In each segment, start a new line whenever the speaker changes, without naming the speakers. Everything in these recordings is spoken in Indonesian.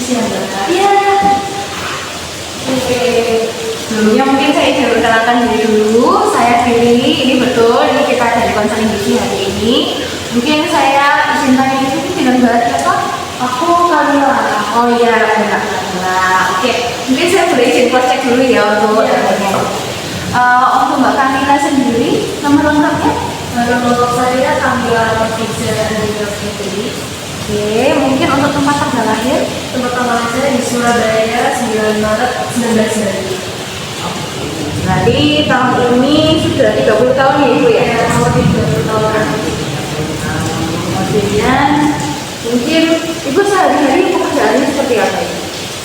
Siap, Mbak.
Iya. Oke. Sebelumnya mungkin saya izin perkenalkan diri dulu. Saya Pilih. Ini betul. Ini kita dari konseling gizi hari ini. Mungkin saya izin tanya dulu dengan Mbak siapa?
Aku Kamila.
Oh iya, Mbak Kamila. Oke. Mungkin saya boleh izin cross check dulu ya untuk datanya. Untuk Mbak Kamila sendiri, nomor lengkapnya?
Nama saya Kamila Nofisa Andika Fitri.
Oke, mungkin untuk tempat tanggal lahir?
Tempat tanggal saya di Surabaya 9 Maret 1992.
Berarti tahun ini sudah 30 tahun ya Ibu ya?
Ya, tahun 30 tahun.
Kemudian mungkin Ibu sehari-hari pekerjaannya seperti apa ya?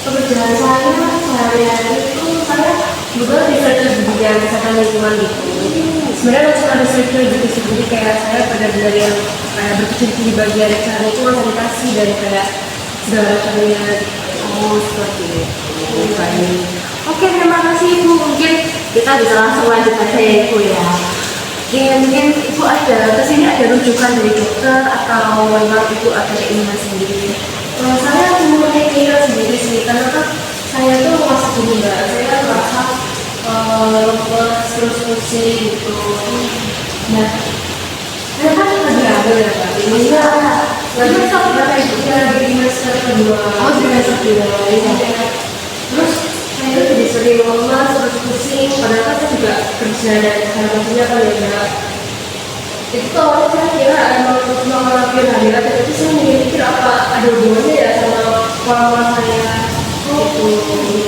Pekerjaan saya sehari-hari itu saya juga researcher di bidang kesehatan lingkungan gitu. Sebenarnya langsung ada researcher gitu sih, jadi kayak saya benar-benar yang kayak berkecimpung di bagian kesehatan lingkungan, sanitasi dan kayak segala macamnya.
Oh seperti itu. Baik. Oke, terima kasih Ibu. Mungkin kita bisa langsung lanjut aja ya Ibu ya. Oke, mungkin Ibu ada kesini ada rujukan dari dokter atau memang Ibu ada keinginan sendiri?
Saya cuma keinginan sendiri sih, karena kan saya tuh masih dulu Mbak, saya merasa lemes terus pusing gitu. Nah, saya kan lagi hamil ya Mbak. Iya. Lagi berapa ibu? Ya lagi semester kedua.
Oh, semester kedua.
Iya. Terus saya itu jadi sering lemas terus pusing. Padahal kan saya juga kerja dan segala macamnya kan ya Mbak. Itu awalnya saya kira emang cuma ngelakuin hamilan, tapi saya mikir apa ada hubungannya ya sama pola saya gitu.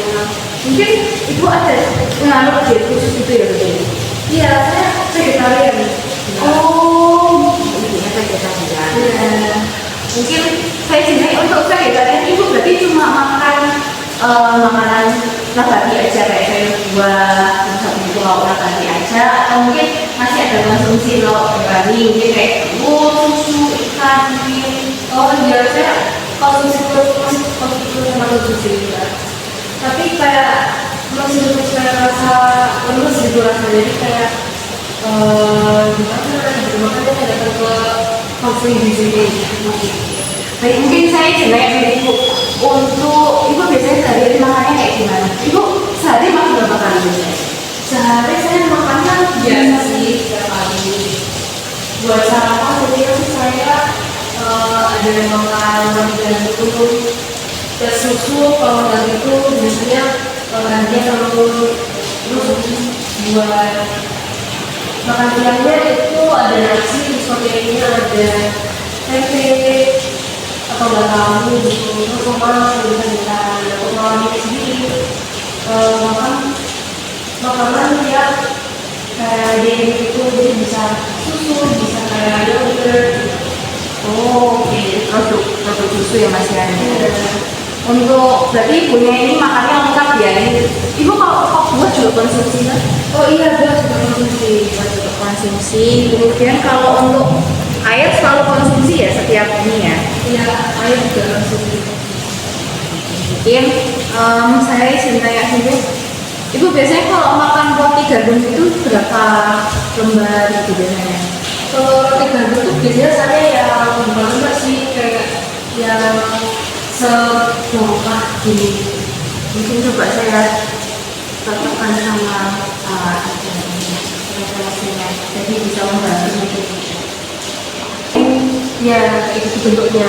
Ya.
Mungkin Ibu ada pengaruh diet khusus itu ya Ibu?
Iya, saya vegetarian.
Oh, intinya vegetarian.
Iya.
Mungkin saya sini untuk vegetarian Ibu berarti cuma makan makanan nabati aja kayak buah, terus lauk nabati aja, atau mungkin masih ada konsumsi lauk hewani, mungkin kayak susu, ikan, mungkin.
Oh iya, saya konsumsi sama konsumsi juga. Tapi kayak masih kayak rasa lemes gitu rasanya, jadi kayak gimana gitu, makanya saya datang ke konseling di sini.
Baik, mungkin saya sebenarnya dari Ibu untuk Ibu biasanya sehari makannya kayak gimana? Ibu sehari makan berapa kali biasanya?
Sehari saya makannya biasa sih, setiap kali. Buat sarapan jadi sih saya ada yang makan roti gandum, terus susu, kalau nggak gitu biasanya gantinya telur. Terus buat makan siangnya itu ada nasi, terus proteinnya ada tempe atau nggak tahu gitu. Terus mama bisa untuk malam sendiri makan makanan yang kayak dairy itu, jadi bisa susu, bisa kayak yogurt.
Oh, oke, produk susu ya masih ada. Untuk berarti Ibunya ini makannya lengkap ya? Ibu kalau buah juga konsumsi kan?
Oh iya, gue juga konsumsi.
Kemudian kalau untuk air selalu konsumsi ya setiap ini ya?
Iya, air juga konsumsi.
Mungkin saya izin tanya dulu, Ibu biasanya kalau makan roti gandum itu berapa lembar gitu biasanya?
Kalau roti gandum tuh biasanya saya yang lembar sih, kayak yang sebongkah gini.
Mungkin coba saya tetapkan sama kalkulasinya, jadi bisa membantu mungkin.
Ya, itu bentuknya.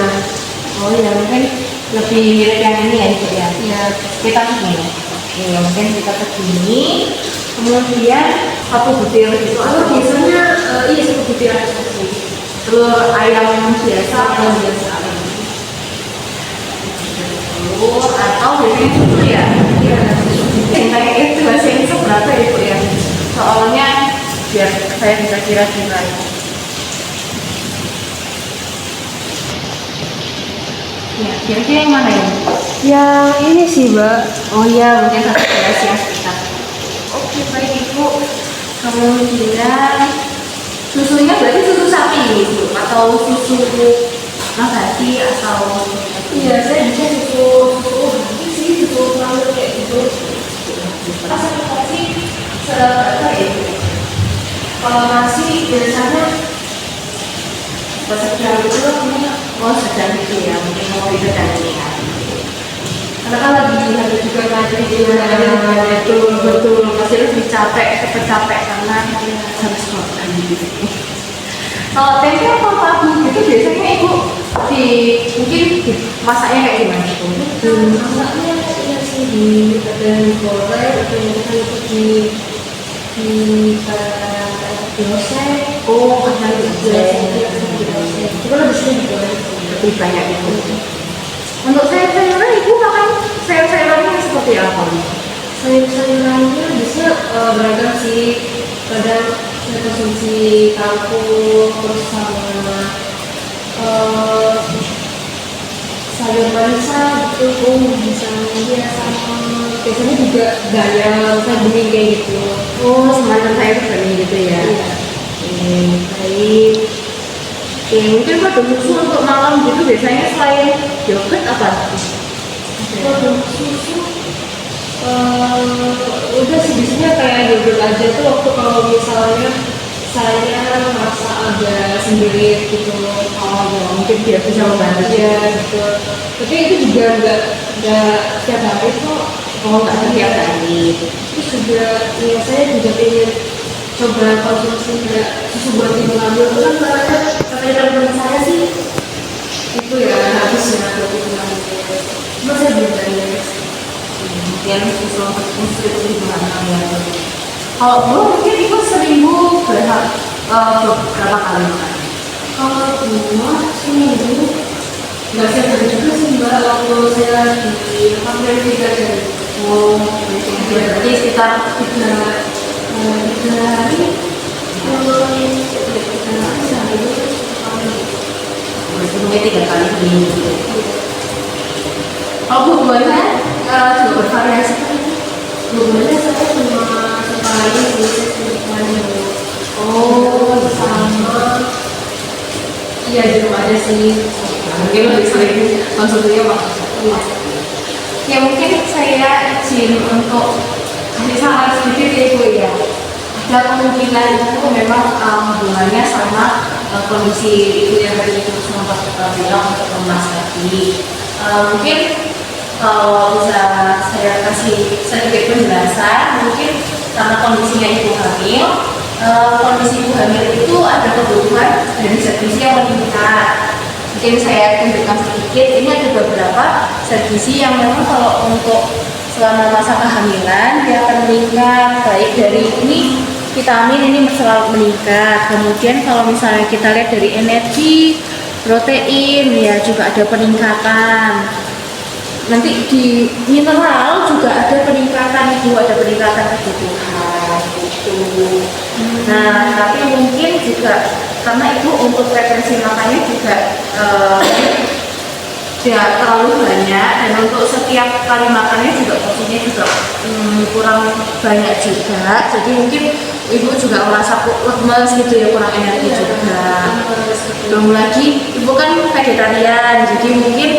Oh ya, mungkin lebih mirip yang ini ya Ibu ya?
Ya,
Kita begini. Oke, mungkin kita begini. Kemudian satu butir itu
kalau biasanya iya satu butir aja sih.
telur ayam biasa atau
Biasa.
telur atau biasanya susu ya?
Iya.
Yang kayak itu hasilnya seberapa ya Ibu ya? Soalnya biar saya bisa kira-kira. Ya, kira-kira yang mana ya?
Yang ini sih, Mbak.
Oh iya, mungkin satu gelas ya sekitar. Oke, baik Ibu. Kemudian susunya berarti susu sapi Ibu atau susu nabati atau
Iya, saya bisa susu nanti sih, susu lalu kayak gitu. Rasa nasi seberapa ya? Kalau nasi biasanya
sedang itu, oh sedang itu ya, mungkin mau itu dan ini.
karena kan lagi juga ngantri di
betul betul pasti lebih capek karena harus makan gitu. Kalau tempe atau tahu gitu biasanya ibu mungkin masaknya kayak gimana itu?
Masaknya ya sih ada goreng atau mungkin itu di dioseng.
Oh, ada dioseng.
Cuma lebih sering digoreng.
Lebih banyak itu. Untuk sayur-sayuran ibu makan sayur-sayurannya seperti apa?
Sayur-sayurannya bisa beragam sih. Kadang saya konsumsi kangkung terus sama sayur manisan gitu, misalnya dia sama biasanya juga bayam, saya bening kayak gitu.
Oh, semacam sayur bening gitu ya.
Iya.
Baik. Oke, mungkin pada susu untuk malam gitu biasanya selain yogurt apa?
Kalau susu udah sih biasanya kayak yogurt aja tuh waktu kalau misalnya saya merasa agak sendiri gitu.
Oh, ya, mungkin dia bisa membantu.
Iya gitu. Tapi itu juga nggak setiap hari kok.
Oh, nggak setiap hari.
Terus juga ya saya juga pengen coba konsumsi kayak susu buat ibu hamil itu kan soalnya kata teman saya sih itu ya habis ya buat ibu hamil. Cuma saya belum bayar.
Yang susu untuk ibu hamil ya. Kalau belum mungkin ibu seminggu berapa kali makan?
Kalau cuma seminggu nggak saya beli juga sih mbak waktu saya di hampir 3 jam.
Oh, berarti sekitar
3 hari
mungkin 3 kali seminggu. Kalau buah-buahnya juga bervariasi kan?
Buahnya saya cuma sekali sekali.
Oh,
Sama iya di rumah aja sih.
mungkin lebih sering konsumsinya makan. Ya mungkin saya izin untuk kasih saran sedikit ya ibu ya. Ada kemungkinan itu memang hubungannya sama kondisi ibu yang tadi itu sempat bilang untuk lemas tadi. Mungkin kalau bisa saya kasih sedikit penjelasan, mungkin karena kondisinya ibu hamil, kondisi ibu hamil itu ada kebutuhan dari zat gizi yang meningkat. Mungkin saya tunjukkan sedikit, ini ada beberapa zat gizi yang memang kalau untuk selama masa kehamilan dia akan meningkat, baik dari ini vitamin ini selalu meningkat. Kemudian kalau misalnya kita lihat dari energi, protein ya juga ada peningkatan. Nanti di mineral juga ada peningkatan, itu ada peningkatan kebutuhan itu. Nah, tapi mungkin juga karena itu untuk frekuensi makannya juga tidak terlalu banyak, dan untuk setiap kali makannya juga porsinya juga kurang banyak juga. Jadi mungkin ibu juga merasa lemes gitu ya, kurang energi juga. Belum lagi ibu kan vegetarian, jadi mungkin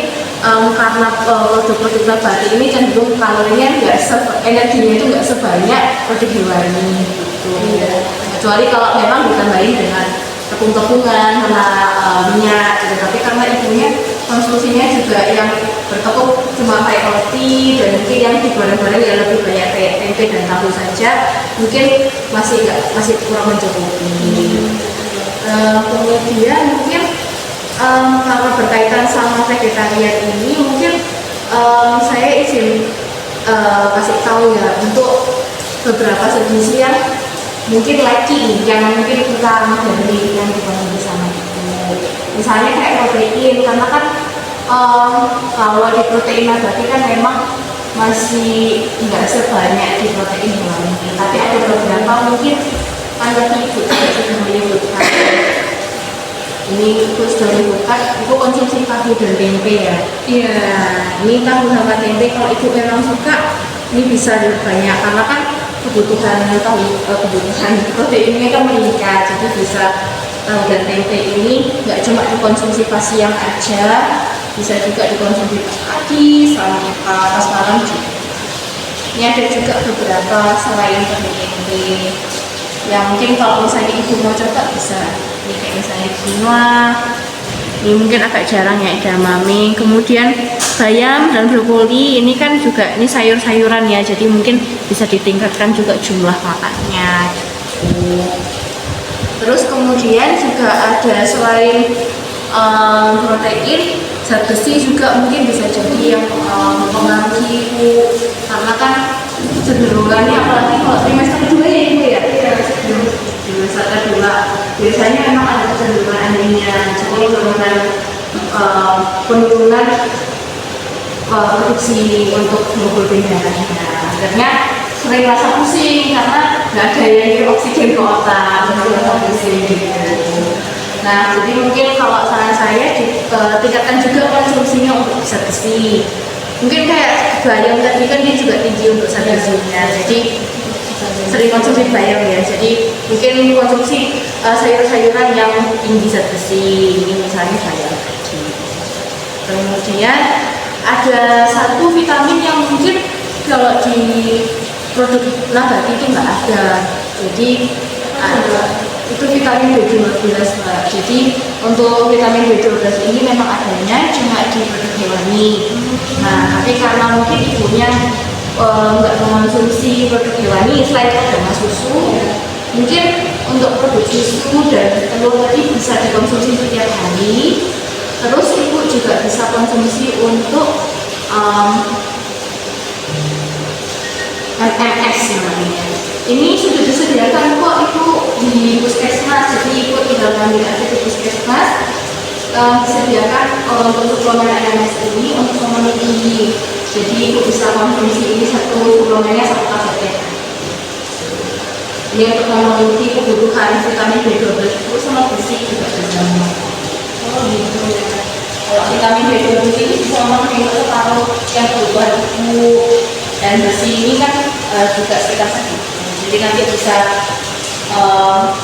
karena produk-produk nabati ini cenderung kalorinya energinya itu nggak sebanyak produk hewani gitu. Kecuali kalau memang ditambahin dengan tepung-tepungan sama minyak gitu. Tapi karena ibunya konsumsinya juga yang bertepung cuma kayak roti dan mungkin yang digoreng-goreng yang lebih banyak kayak tempe dan tahu saja, mungkin masih kurang mencukupi. Kemudian mungkin karena berkaitan sama vegetarian ini, mungkin saya izin kasih tahu ya untuk beberapa zat gizi yang mungkin lagi yang mungkin kurang dari yang dikonsumsi sama itu. Misalnya kayak protein, karena kan kalau di protein nabati kan memang masih nggak sebanyak di protein hewani, tapi ada beberapa mungkin tadi ibu sudah menyebutkan. Ini terus dari bukan, ibu konsumsi tahu dan tempe ya.
Iya.
Ini tahu sama tempe kalau ibu memang suka, ini bisa banyak karena kan kebutuhan proteinnya kan meningkat, jadi bisa tahu dan tempe ini nggak cuma dikonsumsi pas siang aja, bisa juga dikonsumsi pas pagi, pas malam juga. Ini ada juga beberapa selain tempe yang mungkin kalau misalnya ibu mau coba bisa, ini kayak misalnya quinoa, Ini mungkin agak jarang ya edamame. Kemudian bayam dan brokoli ini kan juga ini sayur-sayuran ya, jadi mungkin bisa ditingkatkan juga jumlah makannya gitu. Terus kemudian juga ada selain protein, zat besi juga mungkin bisa jadi yang mempengaruhi ibu, karena kan cenderungannya apalagi kalau trimester kedua ya ibu ya, trimester kedua biasanya memang ada kecenderungan anemia, jadi penurunan produksi untuk hemoglobin darahnya, akhirnya sering rasa pusing karena nggak ada yang ngirim oksigen ke otak, rasa pusing gitu. Nah, jadi mungkin kalau saran saya tingkatkan juga konsumsinya untuk zat besi. Mungkin kayak bayam tadi kan dia juga tinggi untuk zat besinya, jadi sering konsumsi bayam ya. Jadi mungkin konsumsi sayur-sayuran yang tinggi zat besi, ini misalnya bayam tadi. Kemudian ada satu vitamin yang mungkin kalau di produk nabati itu nggak ada, jadi itu vitamin B12 Mbak. Jadi untuk vitamin B12 ini memang adanya cuma di produk hewani. Nah, tapi karena mungkin ibunya nggak mengonsumsi produk hewani selain pada susu, mungkin untuk produk susu dan telur tadi bisa dikonsumsi setiap hari. Terus ibu juga bisa konsumsi untuk MMS namanya. Ini sudah disediakan kok ibu di puskesmas, jadi ibu tinggal ngambil aja di puskesmas. Disediakan untuk suplemen MMS ini untuk memenuhi, jadi ibu bisa konsumsi ini satu suplemennya satu paket. Ini untuk memenuhi kebutuhan vitamin B12 itu sama besi juga bisa. Oh gitu ya. Kalau vitamin B12 ini bisa memenuhi separuh yang kebutuhan ibu, dan besi ini kan juga sekitar segitu. Jadi nanti bisa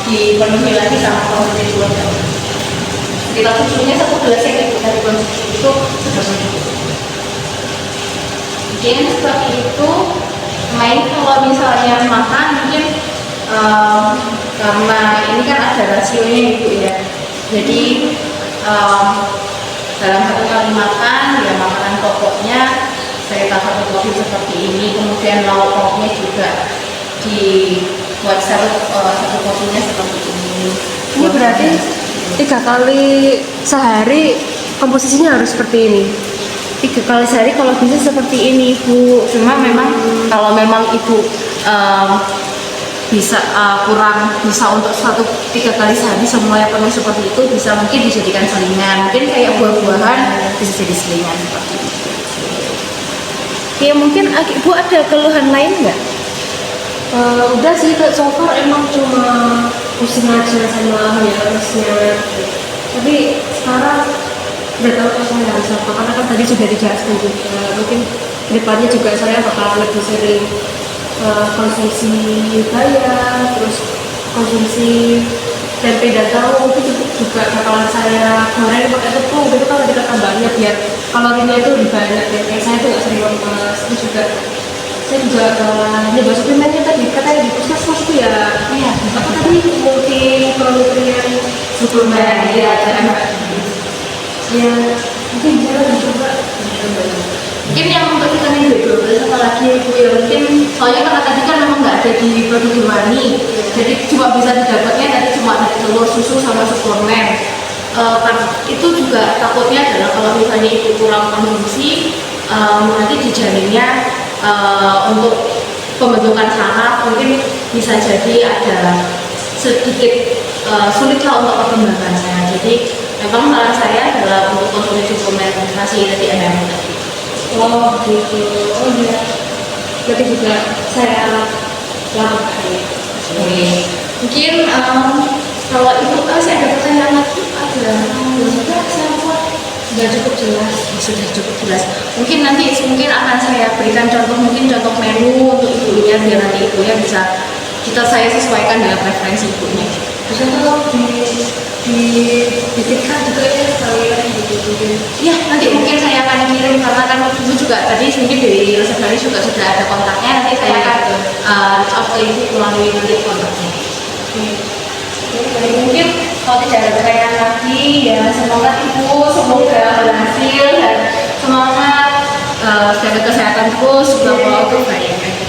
dipenuhi lagi sama konsumsi keluarga. Kita susunya satu gelas yang ibu tadi konsumsi itu sudah cukup. Mungkin seperti itu. Main kalau misalnya makan mungkin karena ini kan ada rasionya ibu ya. Jadi dalam satu kali makan ya makanan pokoknya saya satu porsi seperti ini, kemudian lauk pauknya juga dibuat satu porsinya seperti ini.
Ini berarti 3 kali sehari komposisinya harus seperti ini.
3 kali sehari kalau bisa seperti ini Bu. Cuma memang kalau memang ibu bisa kurang bisa untuk 3 kali sehari semuanya penuh seperti itu, bisa mungkin dijadikan selingan. Mungkin kayak buah-buahan bisa jadi selingan seperti itu. Oke, mungkin ibu ada keluhan lain nggak?
Udah sih, so far emang cuma pusing aja sama harusnya. Tapi sekarang udah tahu saya harus apa, karena kan tadi sudah dijelaskan juga. Mungkin kedepannya juga saya bakal lebih sering konsumsi bayam, terus konsumsi tempe dan tahu itu juga bakalan saya goreng pakai tepung, itu kan ada tambahannya biar kalorinya itu lebih banyak ya. Kayak saya tuh nggak sering lemas, itu juga saya juga nyoba suplemennya tadi katanya di puskesmas itu ya,
Iya,
apa tadi multi mikronutrien suplemen ya, ya mungkin bisa dicoba.
mungkin yang untuk vitamin B12 apalagi ibu ya, mungkin soalnya karena tadi kan memang nggak ada di produk hewani, jadi cuma bisa didapatnya tadi cuma dari telur, susu sama suplemen. Itu juga takutnya adalah kalau misalnya ibu kurang konsumsi, nanti dijaminnya untuk pembentukan saraf mungkin bisa jadi ada sedikit sulit lah untuk perkembangannya. Jadi memang saran saya adalah untuk konsumsi suplementasi tadi MMS tadi.
Oh gitu, oh iya. Berarti juga saya lakukan ya.
Oke. Mungkin kalau ibu saya ada pertanyaan lagi, sudah cukup jelas. Sudah cukup jelas. Mungkin nanti akan saya berikan contoh, mungkin contoh menu untuk ibunya biar nanti ibunya bisa saya sesuaikan dengan preferensi ibunya.
Bisa tolong dititipkan juga ya sekalian gitu mungkin.
Ya, nanti mungkin saya akan kirim karena kan ibu juga tadi mungkin dari resepsionis juga sudah ada kontaknya. Nanti saya akan reach out ke ibu melalui nanti kontaknya.
Oke. Mungkin
kalau tidak ada kenaikan lagi ya semangat ibu, semoga berhasil dan semangat jaga kesehatan terus, semoga Allah baik.